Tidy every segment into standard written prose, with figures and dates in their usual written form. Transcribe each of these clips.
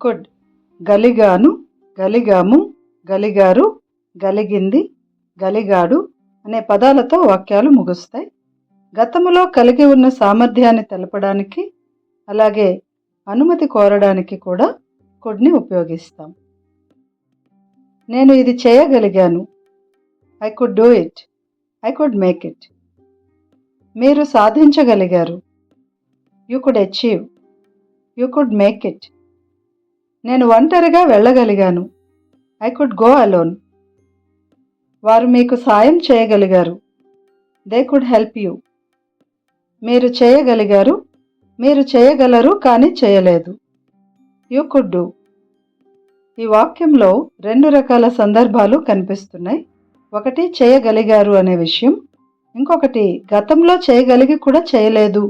Could, గలిగాను, గలిగాము, గలిగారు, గలిగింది, గలిగాడు అనే పదాలతో వాక్యాలు ముగుస్తాయి. గతములో కలిగి ఉన్న సామర్థ్యాన్ని తెలపడానికి అలాగే అనుమతి కోరడానికి కూడా కుడ్ని ఉపయోగిస్తాం. నేను ఇది చేయగలిగాను. I could do it. I could make it. మీరు సాధించగలిగారు. You could achieve. You could make it. నేను ఒంటరిగా వెళ్ళగలిగాను. I could go alone. వారు మీకు సాయం చేయగలిగారు. They could help you. మీరు చేయగలిగారు. మీరు చేయగలరు కానీ చేయలేదు. You could do. ఈ వాక్యంలో 2 రకాల సందర్భాలు కనిపిస్తున్నాయి. ఒకటి చేయగలిగారు అనే విషయం, ఇంకొకటి గతంలో చేయగలిగి కూడా చేయలేదు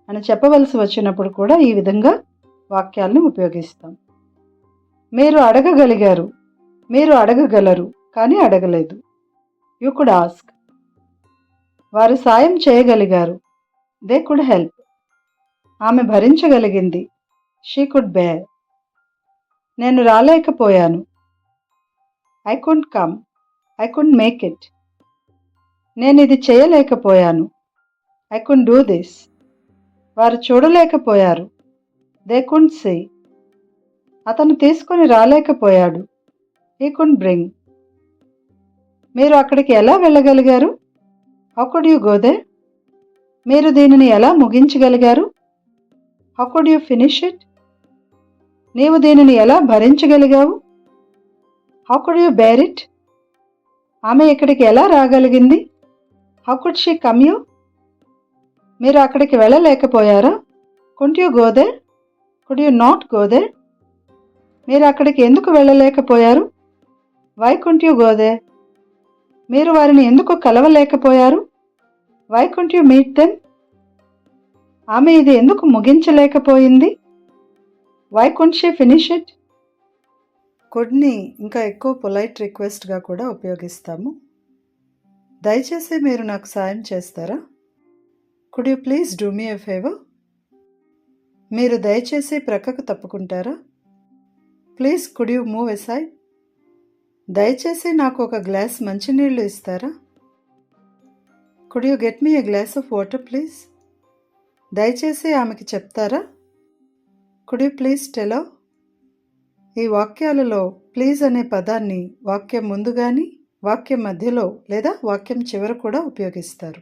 అని చెప్పవలసి వచ్చినప్పుడు కూడా ఈ విధంగా వాక్యాలను ఉపయోగిస్తాం. మీరు అడగగలిగారు. మీరు అడగగలరు కానీ అడగలేదు. You could ask. వారు సాయం చేయగలిగారు. They could help. ఆమె భరించగలిగింది. She could bear. నేను రాలేకపోయాను. I could come. I could make it. నేను ఇది చేయలేకపోయాను. I could do this. వారు చూడలేకపోయారు. They could see. అతను తీసుకొని రాలేకపోయాడు. He could bring. మీరు అక్కడికి ఎలా వెళ్ళగలిగారు? How could you go there? మీరు దీనిని ఎలా ముగించగలిగారు? How could you finish it? నీవు దీనిని ఎలా భరించగలిగావు? How could you bear it? ఆమె ఇక్కడికి ఎలా రాగలిగింది? How could she come you? మీరు అక్కడికి వెళ్ళలేకపోయారా? Could you go there? Could you not go there? మీరు అక్కడికి ఎందుకు వెళ్ళలేకపోయారు? Why could you go there? మీరు వారిని ఎందుకు కలవలేకపోయారు? Why could you meet them? ఆమె ఇది ఎందుకు ముగించలేకపోయింది? Why could she finish it? కుడ్ని ఇంకా ఎక్కువ పొలైట్ రిక్వెస్ట్గా కూడా ఉపయోగిస్తాము. దయచేసి మీరు నాకు సాయం చేస్తారా? Could you please do me a favour? మీరు దయచేసి ప్రక్కకు తప్పుకుంటారా? Please could you move aside? దయచేసి నాకు ఒక గ్లాస్ మంచినీళ్ళు ఇస్తారా? Could you get me a glass of water please? దయచేసి ఆమెకి చెప్తారా? Could you please tell her? ఈ వాక్యాలలో ప్లీజ్ అనే పదాన్ని వాక్యం ముందు కానీ వాక్యం మధ్యలో లేదా వాక్యం చివర కూడా ఉపయోగిస్తారు.